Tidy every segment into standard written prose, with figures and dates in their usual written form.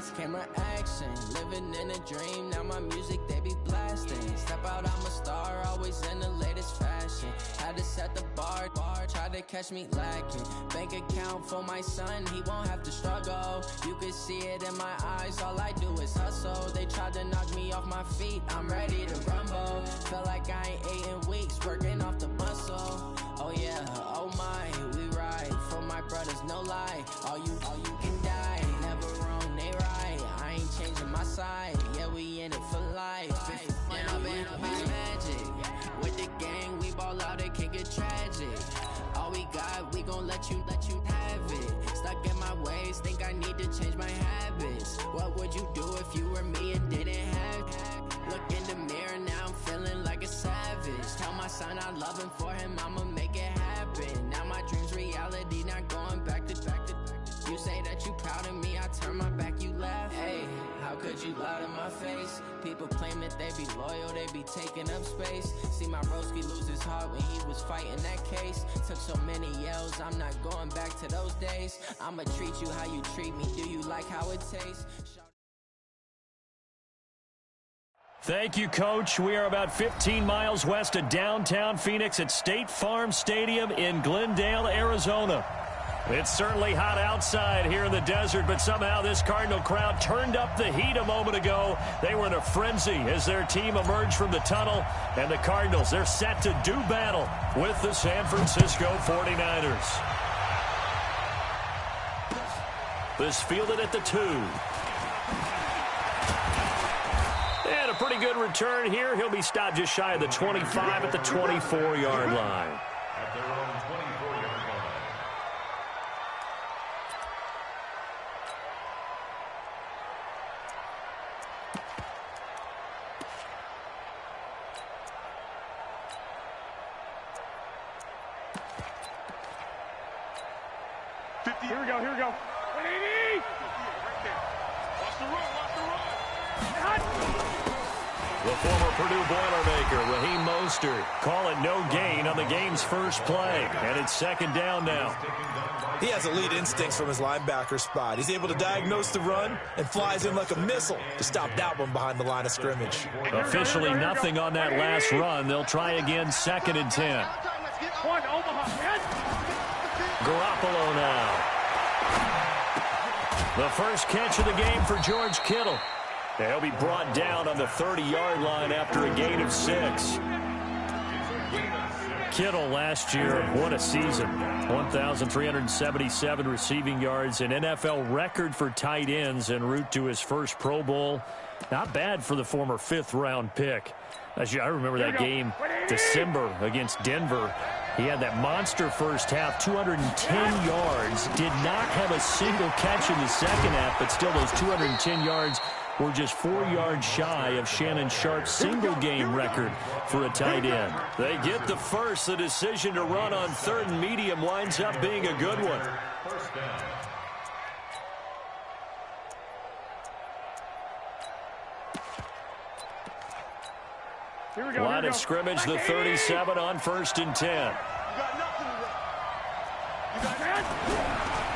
lights, camera action. Living in a dream, now my music they be blasting. Step out, I'm a star, always in the latest fashion. Had to set the bar, try to catch me lacking. Bank account for my son, he won't have to struggle. You can see it in my eyes, all I do is hustle. They tried to knock me off my feet, I'm ready to rumble. Felt like I ain't ate in weeks, working off the muscle. Oh yeah, oh my, we ride for my brothers, no lie. All you can die, never wrong, they right. I ain't changing my side, yeah, we in it for life. And I've been magic. With the gang, we ball out, it can get tragic. All we got, we gon' let you have it. Stuck in my ways, think I need to change my habits. What would you do if you were me and didn't have it? Look in the mirror, now I'm feeling like a savage. Tell my son I love him, for him I'ma make it happen. Now my dream's reality, not going back to. You say that you proud of me, I turn my back, you laugh. Hey, how could you lie to my face? People claim that they be loyal, they be taking up space. See my broski lose his heart when he was fighting that case. Took so many yells, I'm not going back to those days. I'ma treat you how you treat me, do you like how it tastes? Thank you, Coach. We are about 15 miles west of downtown Phoenix at State Farm Stadium in Glendale, Arizona. It's certainly hot outside here in the desert, but somehow this Cardinal crowd turned up the heat a moment ago. They were in a frenzy as their team emerged from the tunnel, and the Cardinals, they're set to do battle with the San Francisco 49ers. This fielded at the 2. And a pretty good return here. He'll be stopped just shy of the 25 at the 24-yard line. At their own 24-yard line. Here we go. 180! Right there. Watch the run. The former Purdue Boilermaker, Raheem Mostert, call it no gain on the game's first play. And it's second down now. He has elite instincts from his linebacker spot. He's able to diagnose the run and flies in like a missile to stop that one behind the line of scrimmage. Officially nothing on that last run. They'll try again, second and 10. Garoppolo now. The first catch of the game for George Kittle. He'll be brought down on the 30-yard line after a gain of 6. Kittle last year, what a season. 1,377 receiving yards, an NFL record for tight ends en route to his first Pro Bowl. Not bad for the former 5th-round pick. I remember that game, December, against Denver. He had that monster first half, 210 yards. Did not have a single catch in the second half, but still those 210 yards were just 4 yards shy of Shannon Sharp's single-game record for a tight end. They get the first. The decision to run on 3rd and medium winds up being a good one. First down. Line of scrimmage, the 37 on 1st and 10.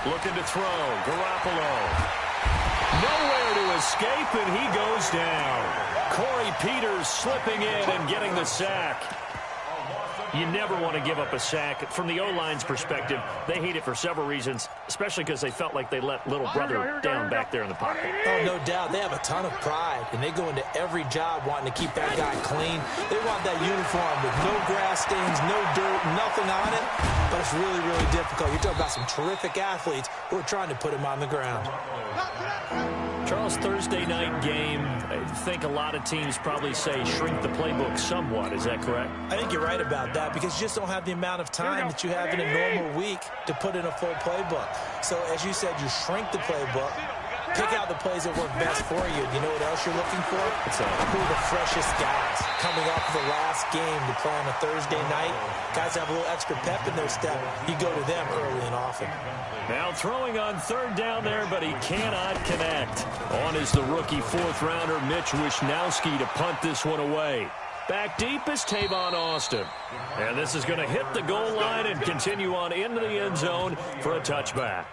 Looking to throw. Garoppolo. Nowhere to escape, and he goes down. Corey Peters slipping in and getting the sack. You never want to give up a sack. From the O-line's perspective, they hate it for several reasons, especially because they felt like they let little brother down back there in the pocket. Oh, no doubt. They have a ton of pride, and they go into every job wanting to keep that guy clean. They want that uniform with no grass stains, no dirt, nothing on it. But it's really, really difficult. You're talking about some terrific athletes who are trying to put him on the ground. Charles, Thursday night game, I think a lot of teams probably say shrink the playbook somewhat. Is that correct? I think you're right about that because you just don't have the amount of time that you have in a normal week to put in a full playbook. So, as you said, you shrink the playbook, pick out the plays that work best for you. You know what else you're looking for? Who are the freshest guys coming off of the last game to play on a Thursday night? Guys have a little extra pep in their step. You go to them early and often. Now throwing on 3rd down there, but he cannot connect. On is the rookie 4th-rounder Mitch Wishnowsky to punt this one away. Back deep is Tavon Austin. And this is going to hit the goal line and continue on into the end zone for a touchback.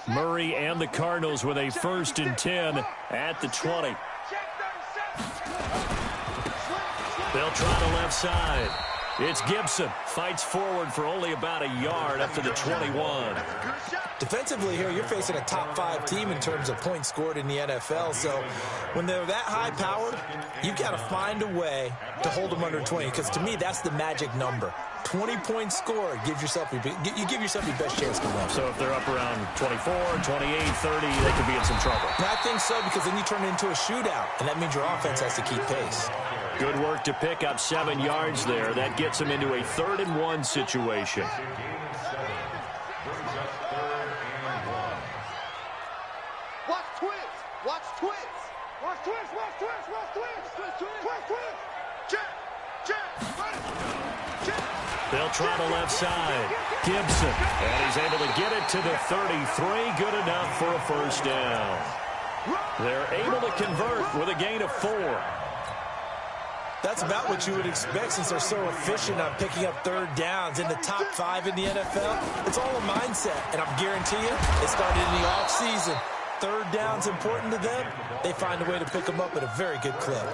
Murray and the Cardinals with a 1st and 10 at the 20. They'll try the left side. It's Gibson. Fights forward for only about a yard up to the 21. Defensively here, you're facing a top 5 team in terms of points scored in the NFL. So when they're that high-powered, you've got to find a way to hold them under 20. Because to me, that's the magic number. 20 points scored gives yourself you give yourself your best chance to win. So if they're up around 24, 28, 30, they could be in some trouble. And I think so, because then you turn it into a shootout, and that means your offense has to keep pace. Good work to pick up 7 yards there. That gets them into a 3rd and 1 situation. Watch twist. Watch twist. Watch twist. Watch twist. Watch twist. Twist. Twist. Twist. Check. Check. They'll try the left side. Gibson. And he's able to get it to the 33. Good enough for a 1st down. They're able to convert with a gain of 4. That's about what you would expect since they're so efficient on picking up 3rd downs in the top 5 in the NFL. It's all a mindset, and I'm guaranteeing you, it started in the offseason. 3rd down's important to them. They find a way to pick them up at a very good clip.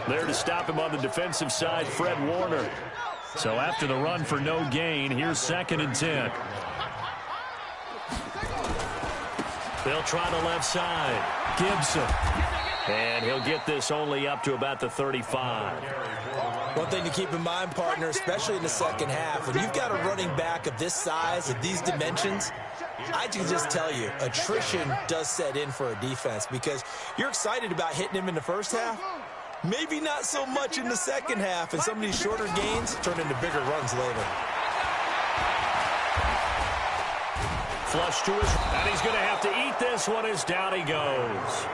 There to stop him on the defensive side, Fred Warner. So after the run for no gain, here's 2nd and 10. They'll try the left side. Gibson. And he'll get this only up to about the 35. One thing to keep in mind, partner, especially in the second half, when you've got a running back of this size, of these dimensions, I can just tell you, attrition does set in for a defense because you're excited about hitting him in the first half. Maybe not so much in the second half, and some of these shorter gains turn into bigger runs later. Flush to his, and he's going to have to eat this one as down he goes.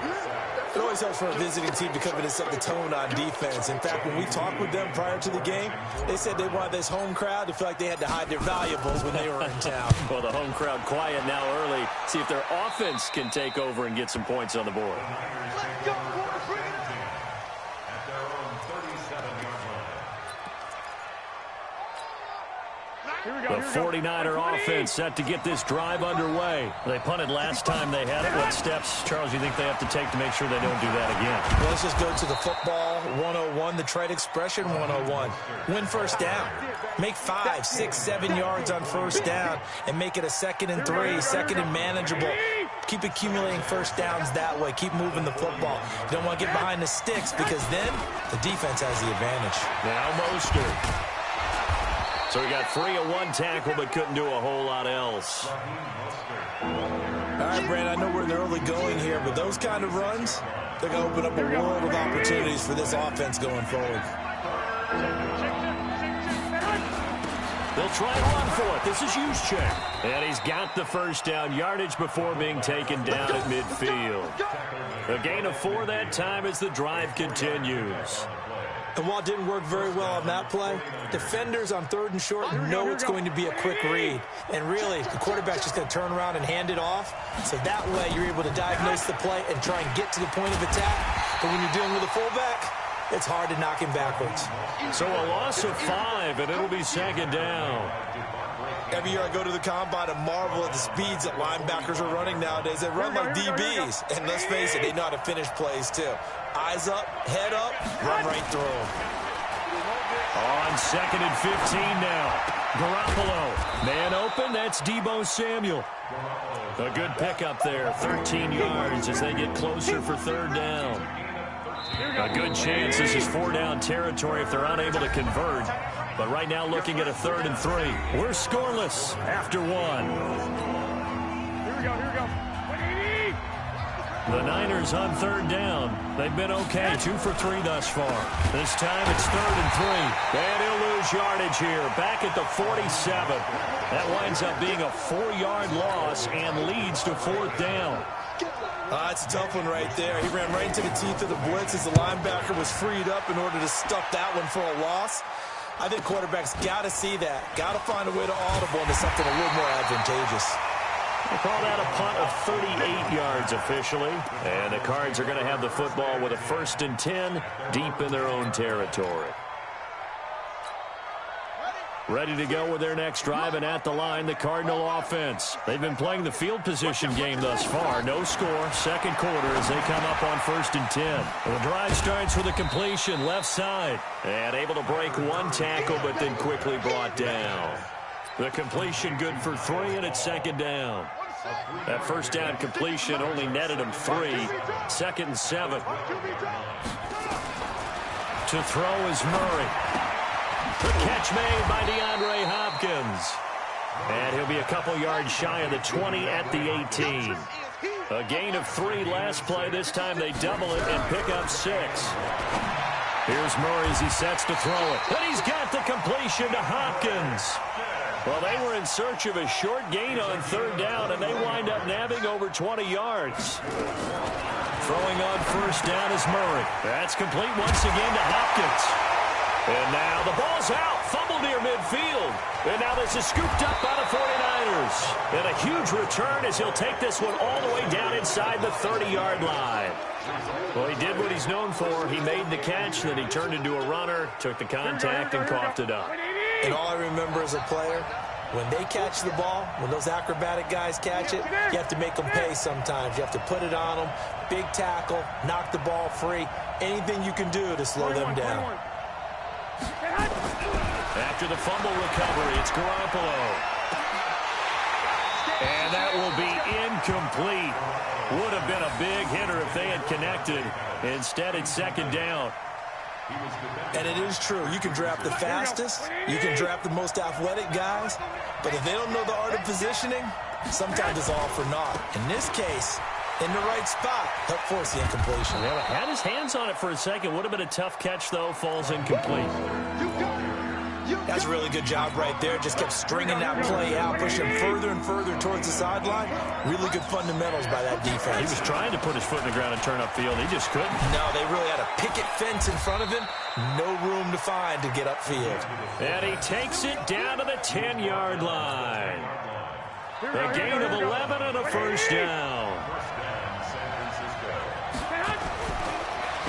It always helps for a visiting team to come in and set the tone on defense. In fact, when we talked with them prior to the game, they said they wanted this home crowd to feel like they had to hide their valuables when they were in town. Well, the home crowd quiet now early. See if their offense can take over and get some points on the board. Let's go, boys. Bring it up. At their own 37-yard line. The 49er offense set to get this drive underway. They punted last time they had it. What steps, Charles, you think they have to take to make sure they don't do that again? Well, let's just go to the football 101, the trade expression 101. Win 1st down. Make 5, 6, 7 yards on 1st down and make it a 2nd and 3, 2nd and manageable. Keep accumulating 1st downs that way. Keep moving the football. You don't want to get behind the sticks because then the defense has the advantage. Now Mostert. So he got free of 1 tackle but couldn't do a whole lot else. All right, Brand, I know we're in the early going here, but those kind of runs, they're going to open up a world of opportunities for this offense going forward. They'll try and run for it. This is Juszczyk. And he's got the 1st down yardage before being taken down at midfield. A gain of 4 that time as the drive continues. And while it didn't work very well on that play, defenders on 3rd and short know it's going to be a quick read. And really, the quarterback's just going to turn around and hand it off. So that way, you're able to diagnose the play and try and get to the point of attack. But when you're dealing with a fullback, it's hard to knock him backwards. So a loss of 5, and it'll be 2nd down. Every year I go to the combine and marvel at the speeds that linebackers are running nowadays. They run like DBs. And let's face it, they know how to finish plays too. Eyes up, head up, run right through them. On 2nd and 15 now. Garoppolo. Man open, that's Deebo Samuel. A good pickup there, 13 yards as they get closer for 3rd down. A good chance this is 4-down territory if they're unable to convert. But right now looking at a 3rd and 3. We're scoreless after 1. Here we go. The Niners on 3rd down. They've been okay, 2 for 3 thus far. This time it's 3rd and 3. And he'll lose yardage here, back at the 47. That winds up being a 4-yard loss and leads to 4th down. It's a tough one right there. He ran right into the teeth of the blitz as the linebacker was freed up in order to stuff that one for a loss. I think quarterbacks got to see that. Got to find a way to audible into something a little more advantageous. We'll call that a punt of 38 yards officially. And the Cards are going to have the football with a 1st and 10 deep in their own territory. Ready to go with their next drive, and at the line, the Cardinal offense. They've been playing the field position game thus far. No score, second quarter as they come up on 1st and 10. The drive starts with a completion, left side. And able to break one tackle, but then quickly brought down. The completion good for 3, and it's 2nd down. That first down completion only netted him 3. 2nd and 7. To throw is Murray. The catch made by DeAndre Hopkins. And he'll be a couple yards shy of the 20 at the 18. A gain of 3 last play. This time they double it and pick up 6. Here's Murray as he sets to throw it. And he's got the completion to Hopkins. Well, they were in search of a short gain on 3rd down, and they wind up nabbing over 20 yards. Throwing on 1st down is Murray. That's complete once again to Hopkins. And now the ball's out. Fumble near midfield. And now this is scooped up by the 49ers. And a huge return as he'll take this one all the way down inside the 30-yard line. Well, he did what he's known for. He made the catch, then he turned into a runner, took the contact, and coughed it up. And all I remember as a player, when they catch the ball, when those acrobatic guys catch it, you have to make them pay sometimes. You have to put it on them, big tackle, knock the ball free, anything you can do to slow them down. After the fumble recovery, it's Garoppolo. And that will be incomplete. Would have been a big hitter if they had connected. Instead, it's 2nd down. And it is true. You can draft the fastest. You can draft the most athletic guys. But if they don't know the art of positioning, sometimes it's all for naught. In this case, in the right spot, help force the incompletion. Yeah, had his hands on it for a second. Would have been a tough catch, though. Falls incomplete. That's a really good job right there. Just kept stringing that play out, pushing further and further towards the sideline. Really good fundamentals by that defense. He was trying to put his foot in the ground and turn upfield. He just couldn't. No, they really had a picket fence in front of him. No room to find to get upfield. And he takes it down to the 10-yard line. A gain of 11 and a 1st down.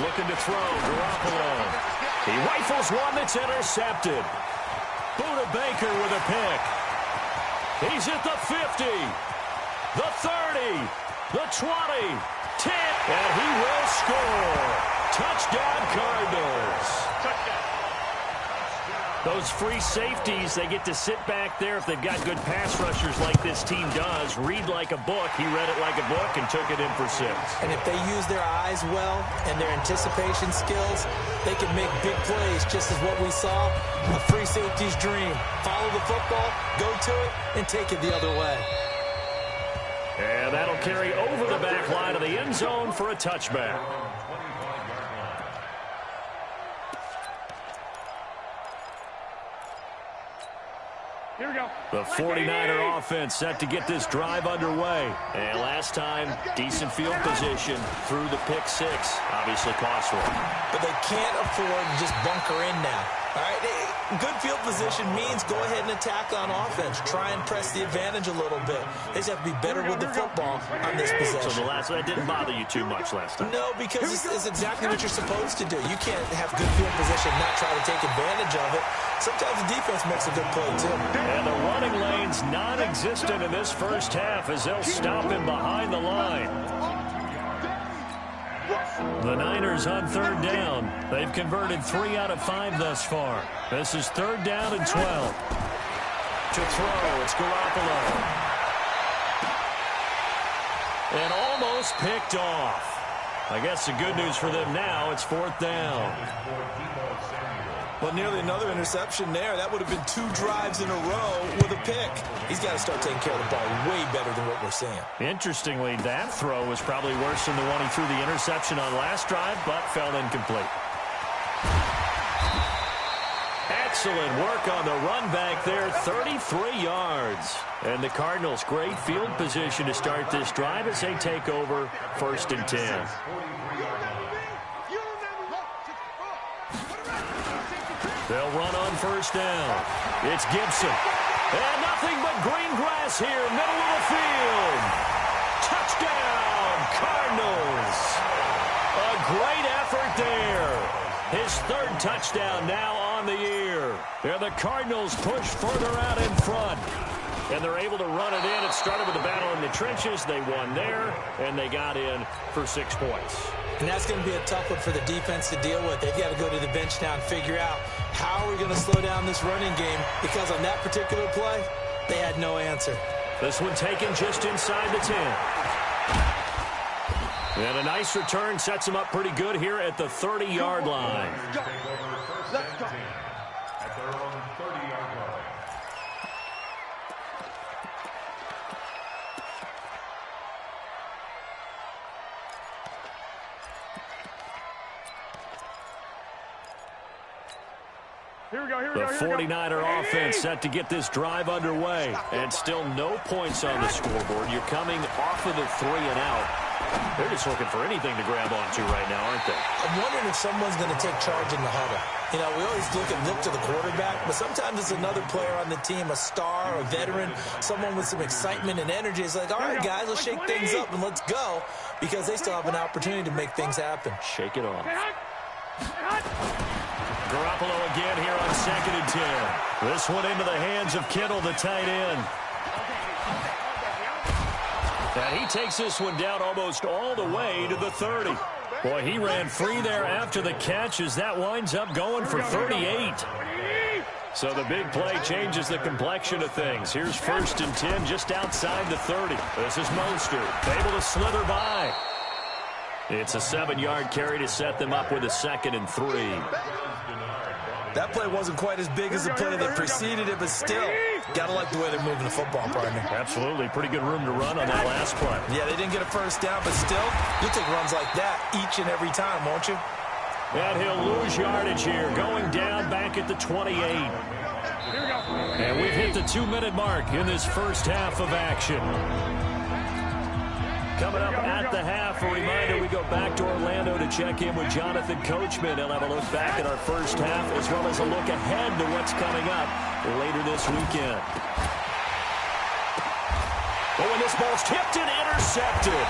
Looking to throw, Garoppolo. He rifles one that's intercepted. Buda Baker with a pick. He's at the 50, the 30, the 20, 10, and he will score. Touchdown, Cardinals. Those free safeties, they get to sit back there if they've got good pass rushers like this team does. Read like a book. He read it like a book and took it in for 6. And if they use their eyes well and their anticipation skills, they can make big plays, just as what we saw. A free safety's dream. Follow the football, go to it, and take it the other way. And that'll carry over the back line of the end zone for a touchback. Here we go. The 49er offense set to get this drive underway. And last time, decent field position through the pick 6. Obviously costly. But they can't afford to just bunker in now. All right, good field position means go ahead and attack on offense. Try and press the advantage a little bit. They just have to be better with the football on this possession. So that didn't bother you too much last time? No, because it's exactly what you're supposed to do. You can't have good field position and not try to take advantage of it. Sometimes the defense makes a good play, too. And the running lane's non-existent in this first half as they'll stop him behind the line. The Niners on 3rd down. They've converted 3 out of 5 thus far. This is 3rd down and 12. To throw, it's Garoppolo. And almost picked off. I guess the good news for them now, it's 4th down. Well, nearly another interception there. That would have been 2 drives in a row with a pick. He's got to start taking care of the ball way better than what we're seeing. Interestingly, that throw was probably worse than the one he threw the interception on last drive, but fell incomplete. Excellent work on the run back there, 33 yards. And the Cardinals, great field position to start this drive as they take over 1st and 10. They'll run on 1st down. It's Gibson. And nothing but green grass here, middle of the field. Touchdown, Cardinals. A great effort there. His 3rd touchdown now on the year. And the Cardinals push further out in front. And they're able to run it in. It started with a battle in the trenches. They won there, and they got in for 6 points. And that's going to be a tough one for the defense to deal with. They've got to go to the bench now and figure out how are we going to slow down this running game, because on that particular play, they had no answer. This one taken just inside the 10. And a nice return sets them up pretty good here at the 30-yard line. Let's go. At their own 30-yard line. The 49er offense set to get this drive underway. And still no points on the scoreboard. You're coming off of the 3 and out. They're just looking for anything to grab onto right now, aren't they? I'm wondering if someone's going to take charge in the huddle. You know, we always look to the quarterback, but sometimes it's another player on the team, a star, a veteran, someone with some excitement and energy. It's like, all right, guys, let's shake things up and let's go, because they still have an opportunity to make things happen. Shake it off. Garoppolo again here on 2nd and 10. This one into the hands of Kittle, the tight end. And he takes this one down almost all the way to the 30. Boy, he ran free there after the catch as that winds up going for 38. So the big play changes the complexion of things. Here's 1st and 10 just outside the 30. This is Mostert, able to slither by. It's a 7-yard carry to set them up with a 2nd and 3. That play wasn't quite as big as the play that preceded it, but still, got to like the way they're moving the football, partner. Absolutely. Pretty good room to run on that last play. Yeah, they didn't get a first down, but still, you'll take runs like that each and every time, won't you? And he'll lose yardage here, going down back at the 28. And we've hit the 2-minute mark in this first half of action. Coming up at the half, a reminder, we go back to Orlando to check in with Jonathan Coachman. He'll have a look back at our first half, as well as a look ahead to what's coming up later this weekend. Oh, and this ball's tipped and intercepted.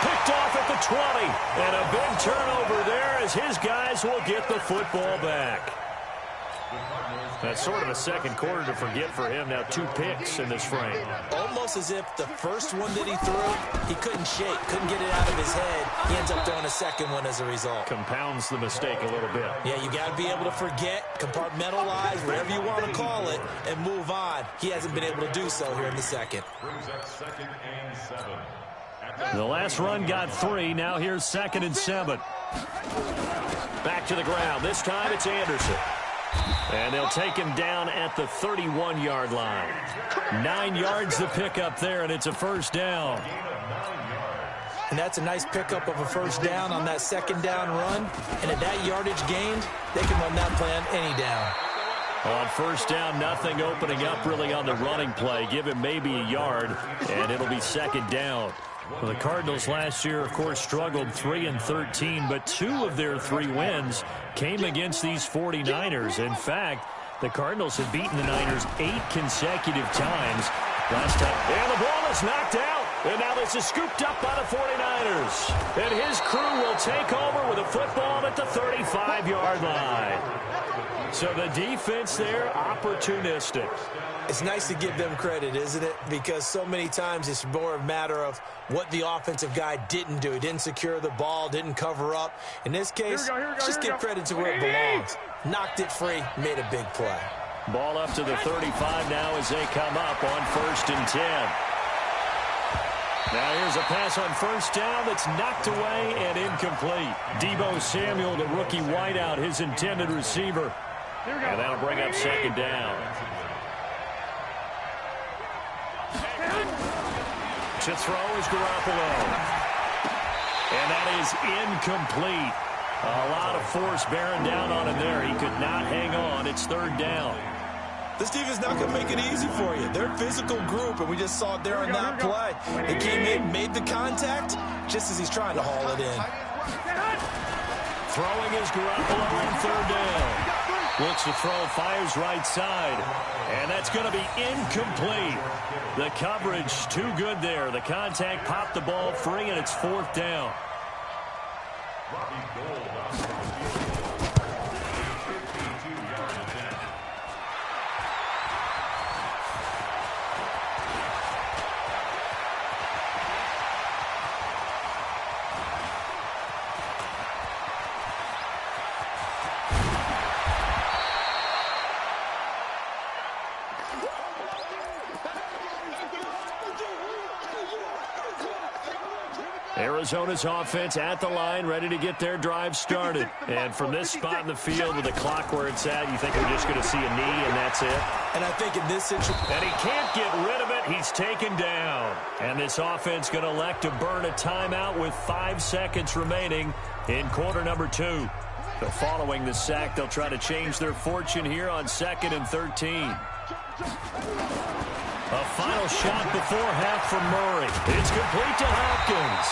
Picked off at the 20. And a big turnover there as his guys will get the football back. That's sort of a second quarter to forget for him. Now 2 picks in this frame. Almost as if the first one that he threw, he couldn't shake, couldn't get it out of his head. He ends up throwing a second one as a result. Compounds the mistake a little bit. Yeah, you got to be able to forget, compartmentalize, whatever you want to call it, and move on. He hasn't been able to do so here in the second. Brings up 2nd and 7. The last run got 3. Now here's 2nd and 7. Back to the ground. This time it's Anderson. And they'll take him down at the 31-yard line. 9 yards to pick up there, and it's a first down. And that's a nice pickup of a first down on that 2nd down run. And at that yardage gained, they can run that play on any down. On first down, nothing opening up really on the running play. Give him maybe a yard, and it'll be 2nd down. Well, the Cardinals last year, of course, struggled 3-13, but 2 of their 3 wins came against these 49ers. In fact, the Cardinals have beaten the Niners 8 consecutive times. Last time, and the ball is knocked out. And now this is scooped up by the 49ers. And his crew will take over with a football at the 35-yard line. So the defense there, opportunistic. It's nice to give them credit, isn't it? Because so many times it's more a matter of what the offensive guy didn't do. He didn't secure the ball, didn't cover up. In this case, just give credit to where it belongs. Knocked it free, made a big play. Ball up to the 35 now as they come up on 1st and 10. Now here's a pass on first down that's knocked away and incomplete. Deebo Samuel, the rookie wideout, his intended receiver. And that'll bring up 2nd down. To throw is Garoppolo. And that is incomplete. A lot of force bearing down on him there. He could not hang on. It's 3rd down. This defense not going to make it easy for you. They're a physical group, and we just saw it there on that play. They came in, made the contact, just as he's trying to haul it in. Throwing is Garoppolo on 3rd down. Looks to throw, fires right side. And that's going to be incomplete. The coverage too good there. The contact popped the ball free, and it's 4th down. Arizona's offense at the line, ready to get their drive started. And from this spot in the field with the clock where it's at, you think we're just going to see a knee and that's it? And I think in this situation... And he can't get rid of it. He's taken down. And this offense going to elect to burn a timeout with 5 seconds remaining in quarter number 2. So following the sack, they'll try to change their fortune here on 2nd and 13. A final shot before half from Murray. It's complete to Hopkins.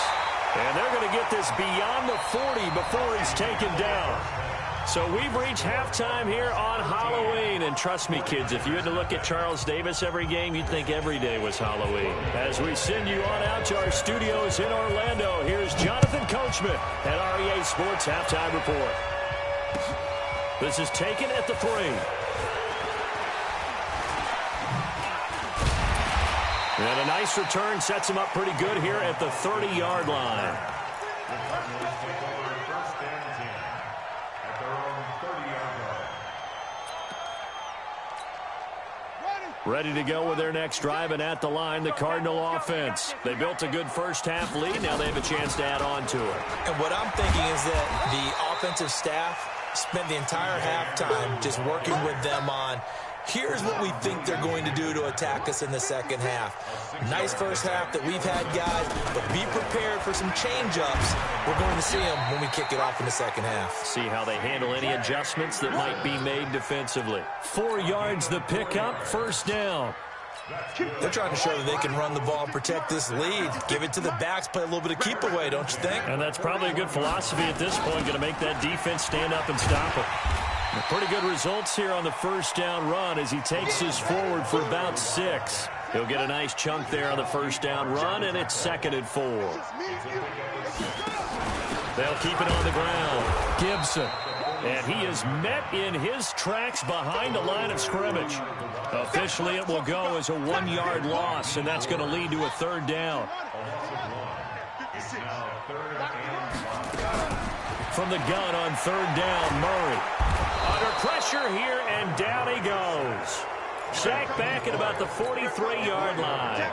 And they're going to get this beyond the 40 before he's taken down. So we've reached halftime here on Halloween. And trust me, kids, if you had to look at Charles Davis every game, you'd think every day was Halloween. As we send you on out to our studios in Orlando, here's Jonathan Coachman at REA Sports Halftime Report. This is taken at the 3. And a nice return sets him up pretty good here at the 30-yard line. Ready to go with their next drive, and at the line, the Cardinal offense. They built a good first-half lead. Now they have a chance to add on to it. And what I'm thinking is that the offensive staff spent the entire halftime just working with them on, here's what we think they're going to do to attack us in the second half. Nice first half that we've had, guys, but be prepared for some change-ups. We're going to see them when we kick it off in the second half. See how they handle any adjustments that might be made defensively. 4 yards the pickup, first down. They're trying to show that they can run the ball and protect this lead. Give it to the backs, play a little bit of keep away, don't you think? And that's probably a good philosophy at this point, going to make that defense stand up and stop it. Pretty good results here on the first down run as he takes us forward for about 6. He'll get a nice chunk there on the first down run, and it's 2nd and 4. They'll keep it on the ground. Gibson. And he is met in his tracks behind the line of scrimmage. Officially, it will go as a 1-yard loss, and that's going to lead to a 3rd down. From the gun on 3rd down, Murray. Under pressure here, and down he goes. Sacked back at about the 43-yard line.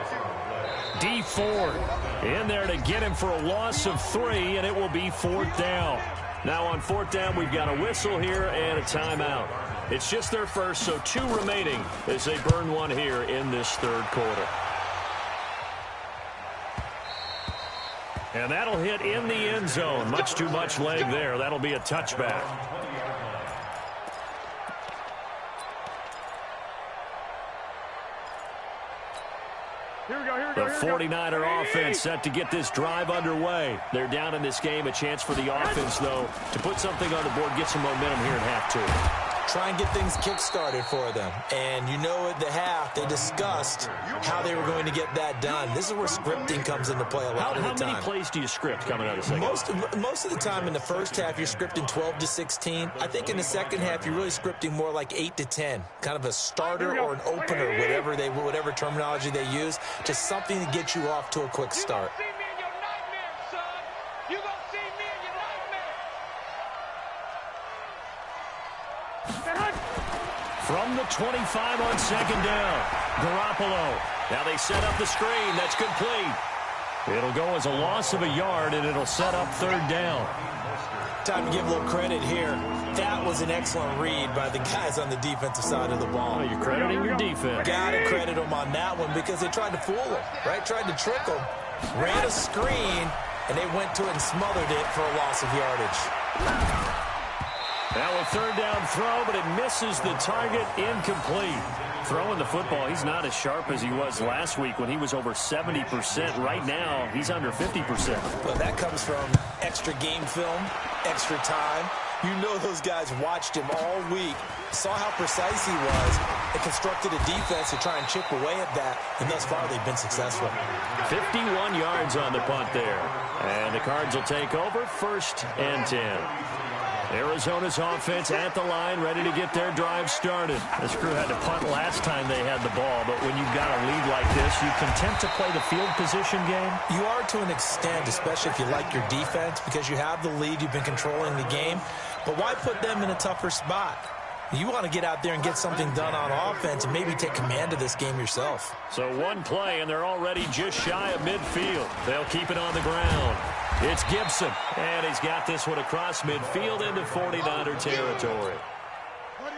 D Ford in there to get him for a loss of 3, and it will be 4th down. Now on 4th down, we've got a whistle here and a timeout. It's just their first, so 2 remaining as they burn one here in this 3rd quarter. And that'll hit in the end zone. Much too much leg there. That'll be a touchback. The 49er offense set to get this drive underway. They're down in this game. A chance for the offense, though, to put something on the board, get some momentum here in half 2. Try and get things kick-started for them. And you know at the half, they discussed how they were going to get that done. This is where scripting comes into play a lot of the time. How many plays do you script coming out of second? Most of the time in the first half, you're scripting 12 to 16. I think in the second half, you're really scripting more like 8 to 10. Kind of a starter or an opener, whatever terminology they use. Just something to get you off to a quick start. From the 25 on 2nd down, Garoppolo. Now they set up the screen. That's complete. It'll go as a loss of a yard, and it'll set up 3rd down. Time to give a little credit here. That was an excellent read by the guys on the defensive side of the ball. Oh, you're crediting your defense. Got to credit them on that one because they tried to fool them, right? Tried to trick them. Ran a screen, and they went to it and smothered it for a loss of yardage. Now a 3rd down throw, but it misses the target, incomplete. Throwing the football, he's not as sharp as he was last week when he was over 70%. Right now, he's under 50%. Well, that comes from extra game film, extra time. You know those guys watched him all week, saw how precise he was, and constructed a defense to try and chip away at that, and thus far they've been successful. 51 yards on the punt there. And the Cards will take over 1st and 10. Arizona's offense at the line, ready to get their drive started. This crew had to punt last time they had the ball, but when you've got a lead like this, you content to play the field position game? You are to an extent, especially if you like your defense, because you have the lead, you've been controlling the game. But why put them in a tougher spot? You want to get out there and get something done on offense and maybe take command of this game yourself. So one play, and they're already just shy of midfield. They'll keep it on the ground. It's Gibson, and he's got this one across midfield into 49er territory.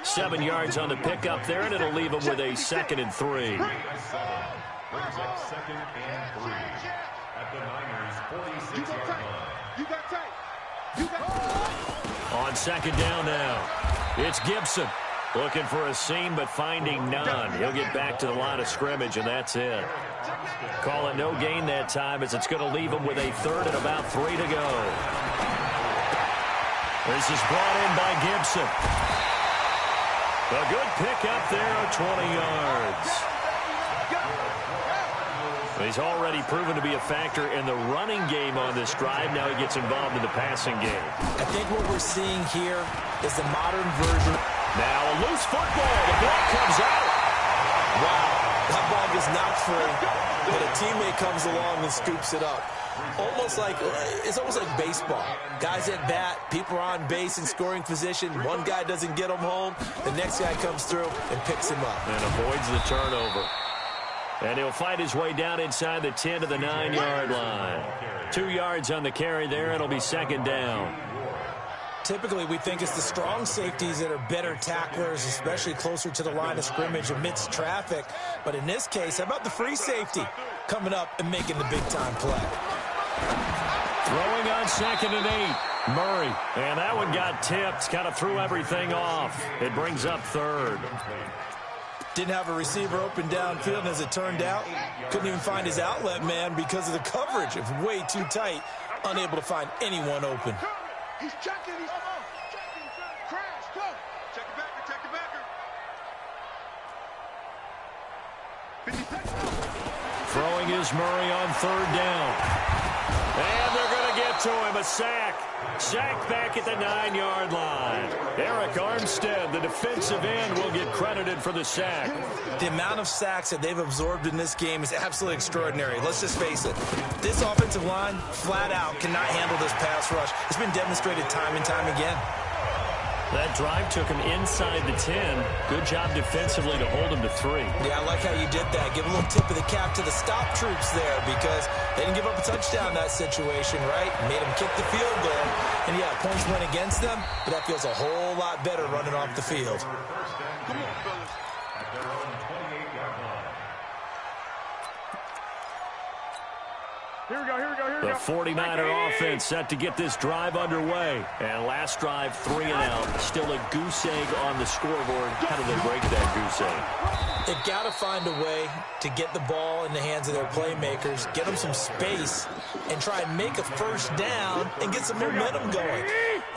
7 yards on the pickup there, and it'll leave him with a 2nd and 3. Brings up 2nd and 3 at the Niners' 46-yard line. You got tight. You got tight. On 2nd down now, it's Gibson. Looking for a seam, but finding none. He'll get back to the line of scrimmage, and that's it. Call it no gain that time, as it's going to leave him with a 3rd and about 3 to go. This is brought in by Gibson. A good pickup there of 20 yards. He's already proven to be a factor in the running game on this drive. Now he gets involved in the passing game. I think what we're seeing here is the modern version. Now a loose football. The ball comes out. Wow, that ball gets knocked free, but a teammate comes along and scoops it up. It's almost like baseball. Guys at bat, people are on base in scoring position. One guy doesn't get him home. The next guy comes through and picks him up. And avoids the turnover. And he'll fight his way down inside the 10 to the 9-yard line. 2 yards on the carry there. It'll be 2nd down. Typically, we think it's the strong safeties that are better tacklers, especially closer to the line of scrimmage amidst traffic. But in this case, how about the free safety coming up and making the big-time play? Throwing on 2nd and 8. Murray. And that one got tipped. Kind of threw everything off. It brings up 3rd. Didn't have a receiver open downfield, and as it turned out, couldn't even find his outlet man because of the coverage. It was way too tight, unable to find anyone open. He's checking. He's checking. Crash. Go. Check it backer. Check it backer. 50 seconds. Throwing is Murray on 3rd down. And they're going to get to him. A sack. Sacked back at the 9-yard line. Eric Armstead, the defensive end, will get credited for the sack. The amount of sacks that they've absorbed in this game is absolutely extraordinary. Let's just face it. This offensive line, flat out, cannot handle this pass rush. It's been demonstrated time and time again. That drive took him inside the 10. Good job defensively to hold him to 3. Yeah, I like how you did that. Give a little tip of the cap to the stop troops there, because they didn't give up a touchdown in that situation, right? Made them kick the field goal. And, yeah, points went against them, but that feels a whole lot better running off the field. Come on, fellas. At their own 28-yard line. Here we go, here we go, here we The go. 49er offense set to get this drive underway. And last drive, 3 and out. Still a goose egg on the scoreboard. How do they break that goose egg? They've got to find a way to get the ball in the hands of their playmakers, get them some space, and try and make a 1st down and get some momentum going.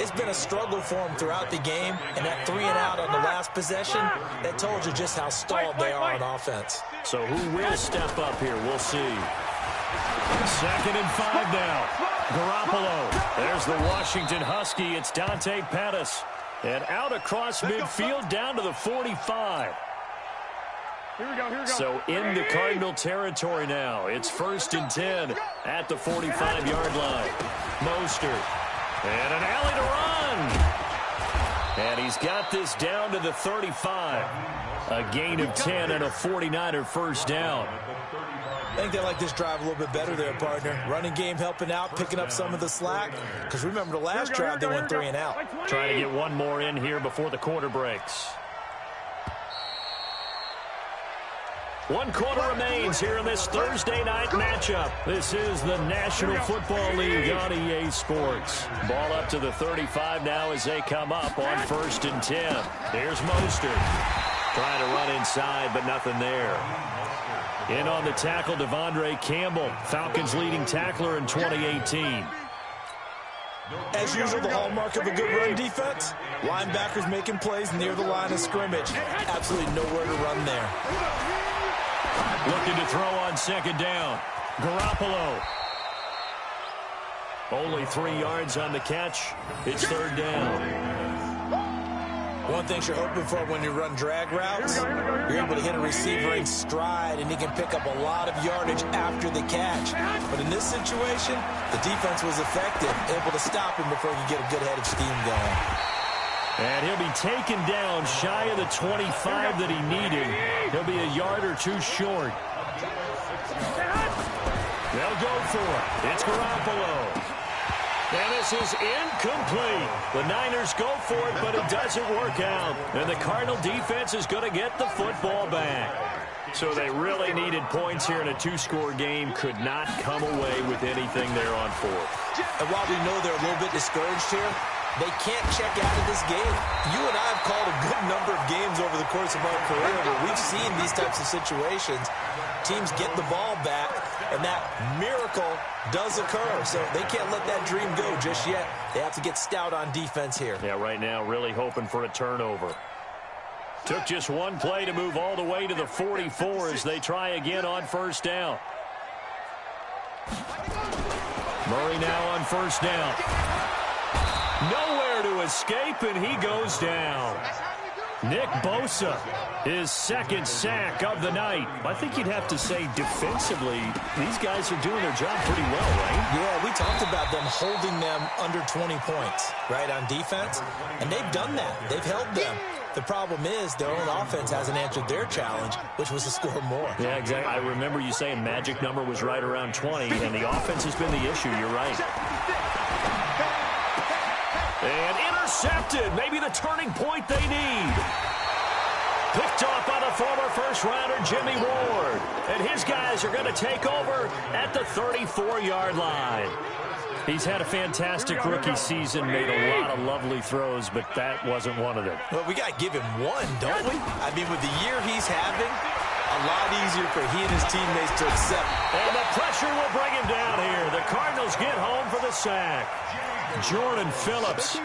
It's been a struggle for them throughout the game, and that 3 and out on the last possession, that told you just how stalled they are on offense. So who will step up here? We'll see. 2nd and 5 now. Garoppolo. There's the Washington Husky. It's Dante Pettis. And out across midfield down to the 45. Here we go, here we go. So into Cardinal territory now. It's 1st and 10 at the 45-yard line. Mostert. And an alley to run. And he's got this down to the 35. A gain of 10 and a 49er 1st down. I think they like this drive a little bit better there, partner. Running game helping out, picking up some of the slack. Because remember, the last drive, they went 3 and out. Trying to get one more in here before the quarter breaks. 1 quarter remains here in this Thursday night matchup. This is the National Football League on EA Sports. Ball up to the 35 now as they come up on 1st and 10. Here's Mostert. Trying to run inside, but nothing there. In on the tackle, Devondre Campbell, Falcons' leading tackler in 2018. As usual, the hallmark of a good run defense, linebackers making plays near the line of scrimmage. Absolutely nowhere to run there. Looking to throw on 2nd down. Garoppolo. Only 3 yards on the catch. It's 3rd down. One thing you're hoping for when you run drag routes, you're able to hit a receiver in stride, and he can pick up a lot of yardage after the catch. But in this situation, the defense was effective, able to stop him before he could get a good head of steam going. And he'll be taken down shy of the 25 that he needed. He'll be a yard or two short. They'll go for it. It's Garoppolo. And this is incomplete. The Niners go for it, but it doesn't work out. And the Cardinal defense is going to get the football back. So they really needed points here in a two-score game. Could not come away with anything there on fourth. And while we know they're a little bit discouraged here, they can't check out of this game. You and I have called a good number of games over the course of our career where we've seen these types of situations. Teams get the ball back, and that miracle does occur. So they can't let that dream go just yet. They have to get stout on defense here. Yeah, right now really hoping for a turnover. Took just one play to move all the way to the 44 as they try again on first down. Murray now on first down. Nowhere to escape, and he goes down. Nick Bosa, his second sack of the night. I think you'd have to say defensively, these guys are doing their job pretty well, right? Yeah, we talked about them holding them under 20 points, right, on defense. And they've done that. They've held them. The problem is their own offense hasn't answered their challenge, which was to score more. Yeah, exactly. I remember you saying magic number was right around 20, and the offense has been the issue. You're right. And intercepted. Maybe the turning point they need. Picked off by the former first-rounder Jimmy Ward. And his guys are going to take over at the 34-yard line. He's had a fantastic rookie season, made a lot of lovely throws, but that wasn't one of them. Well, we got to give him one, don't we? I mean, with the year he's having, a lot easier for he and his teammates to accept. And the pressure will bring him down here. The Cardinals get home for the sack. Jordan Phillips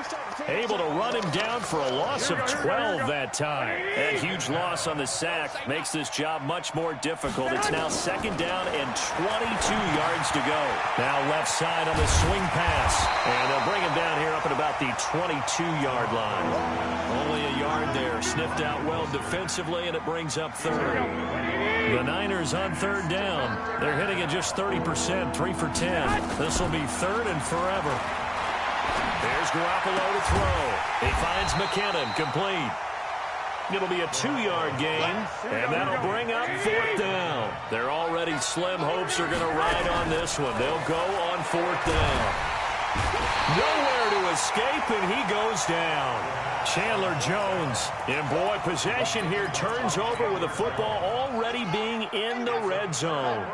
able to run him down for a loss of 12 that time. That huge loss on the sack makes this job much more difficult. It's now second down and 22 yards to go. Now left side on the swing pass. And they'll bring him down here up at about the 22-yard line. Only a yard there. Sniffed out well defensively, and it brings up third. The Niners on third down. They're hitting at just 30%, 3 for 10. This will be third and forever. There's Garoppolo to throw. He finds McKinnon, complete. It'll be a 2-yard gain, and that'll bring up fourth down. Their already slim hopes are going to ride on this one. They'll go on fourth down. Nowhere to escape, and he goes down. Chandler Jones, and boy, possession here turns over with the football already being in the red zone.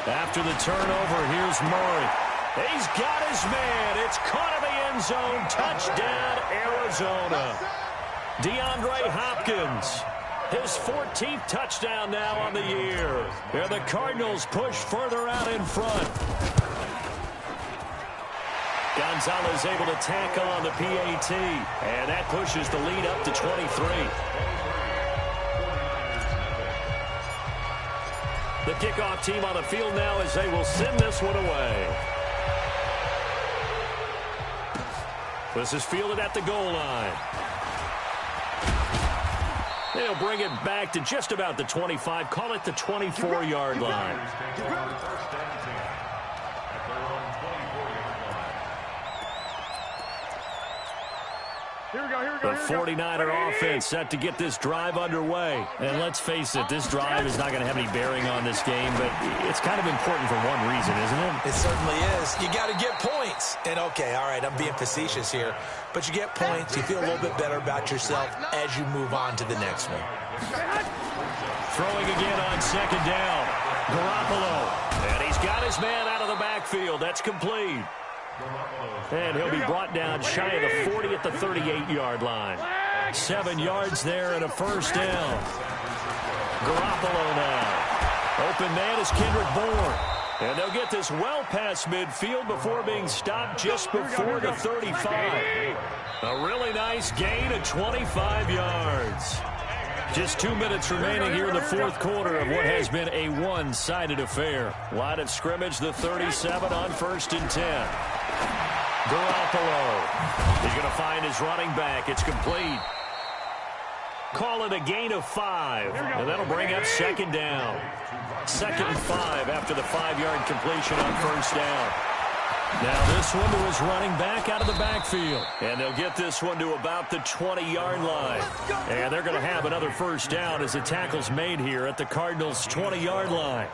After the turnover, here's Murray. He's got his man. It's caught in the end zone. Touchdown, Arizona. DeAndre Hopkins, his 14th touchdown now on the year. And the Cardinals push further out in front. Gonzalez able to tack on the PAT. And that pushes the lead up to 23. The kickoff team on the field now as they will send this one away. This is fielded at the goal line. They'll bring it back to just about the 25. Call it the 24-yard line. Here we go, here we go, The 49er offense set to get this drive underway. And let's face it, this drive is not going to have any bearing on this game, but it's kind of important for one reason, isn't it? It certainly is. You got to get points. And, okay, all right, I'm being facetious here. But you get points, you feel a little bit better about yourself as you move on to the next one. Throwing again on second down. Garoppolo. And he's got his man out of the backfield. That's complete. And he'll be brought down shy of the 40 at the 38-yard line. 7 yards there and a first down. Garoppolo now. Open man is Kendrick Bourne. And they'll get this well past midfield before being stopped just before the 35. A really nice gain of 25 yards. Just 2 minutes remaining here in the fourth quarter of what has been a one-sided affair. Line of scrimmage, the 37 on 1st and 10. Garoppolo. He's going to find his running back. It's complete. Call it a gain of 5. And that'll bring up second down. 2nd and 5 after the 5-yard completion on first down. Now this one to his running back out of the backfield. And they'll get this one to about the 20-yard line. And they're going to have another first down as the tackle's made here at the Cardinals' 20-yard line.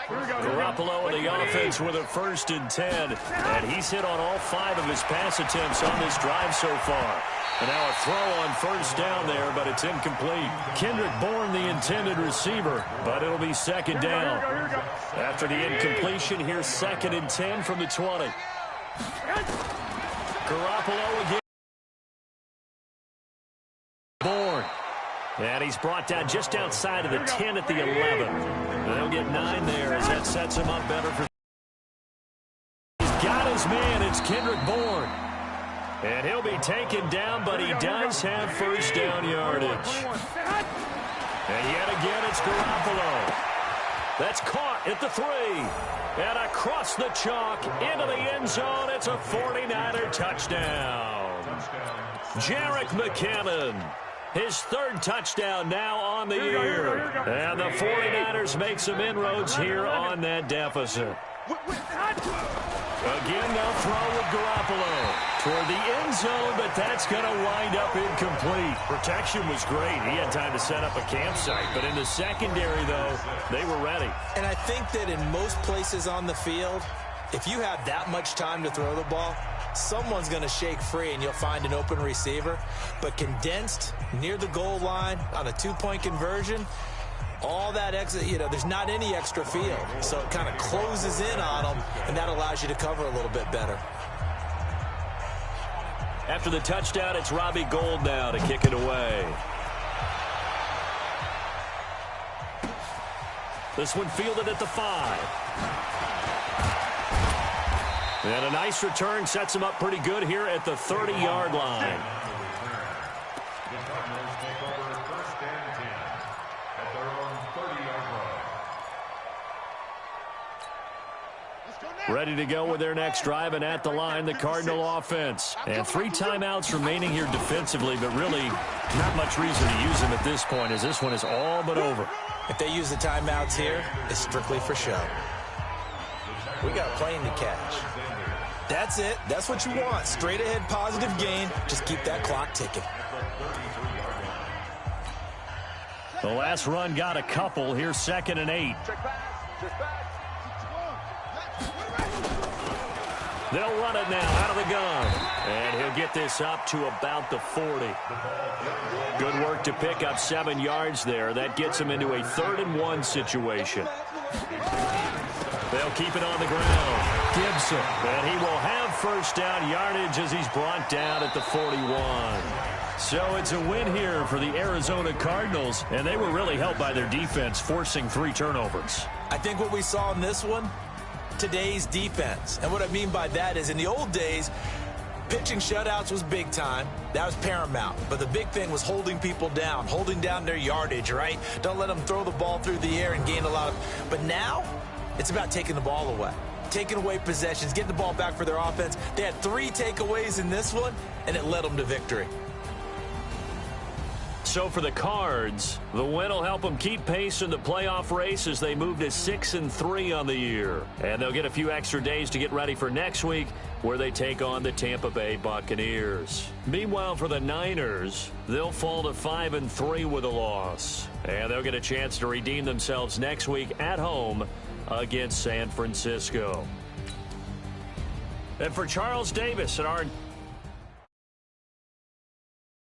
Garoppolo in the offense with a 1st and 10. And he's hit on all 5 of his pass attempts on this drive so far. And now a throw on first down there, but it's incomplete. Kendrick Bourne, the intended receiver, but it'll be 2nd down. After the incompletion, here's 2nd and 10 from the 20. Garoppolo again. Bourne. And he's brought down just outside of the 10 at the 11. They'll get 9 there as that sets him up better for. He's got his man. It's Kendrick Bourne. And he'll be taken down, but he does have first down yardage. And yet again, it's Garoppolo. That's caught at the 3. And across the chalk into the end zone. It's a 49er touchdown. Jerick McKinnon. His 3rd touchdown now on the year. And the 49ers make some inroads here on that deficit. Again, they'll throw with Garoppolo toward the end zone, but that's going to wind up incomplete. Protection was great. He had time to set up a campsite, but in the secondary, though, they were ready. And I think that in most places on the field, if you have that much time to throw the ball, someone's going to shake free and you'll find an open receiver. But condensed near the goal line on a 2-point conversion, all that extra, there's not any extra field. So it kind of closes in on them, and that allows you to cover a little bit better. After the touchdown, it's Robbie Gould now to kick it away. This one fielded at the 5. And a nice return sets him up pretty good here at the 30-yard line. The Cardinals take over 1st and 10 at their own 30-yard line. Ready to go with their next drive, and at the line, the Cardinal offense. And 3 timeouts remaining here defensively, but really not much reason to use them at this point, as this one is all but over. If they use the timeouts here, it's strictly for show. We got a plane to catch. That's it. That's what you want. Straight ahead positive gain. Just keep that clock ticking. The last run got a couple. Here's 2nd and 8. They'll run it now out of the gun. And he'll get this up to about the 40. Good work to pick up 7 yards there. That gets him into a 3rd and 1 situation. They'll keep it on the ground. Gibson. And he will have first down yardage as he's brought down at the 41. So it's a win here for the Arizona Cardinals, and they were really helped by their defense, forcing 3 turnovers. I think what we saw in this one, today's defense. And what I mean by that is in the old days, pitching shutouts was big time. That was paramount. But the big thing was holding people down, holding down their yardage, right? Don't let them throw the ball through the air and gain a lot of. But now, it's about taking the ball away. Taking away possessions, getting the ball back for their offense. They had 3 takeaways in this one, and it led them to victory. So for the Cards, the win will help them keep pace in the playoff race as they move to 6-3 on the year. And they'll get a few extra days to get ready for next week, where they take on the Tampa Bay Buccaneers. Meanwhile, for the Niners, they'll fall to 5-3 with a loss. And they'll get a chance to redeem themselves next week at home against San Francisco. And for Charles Davis and our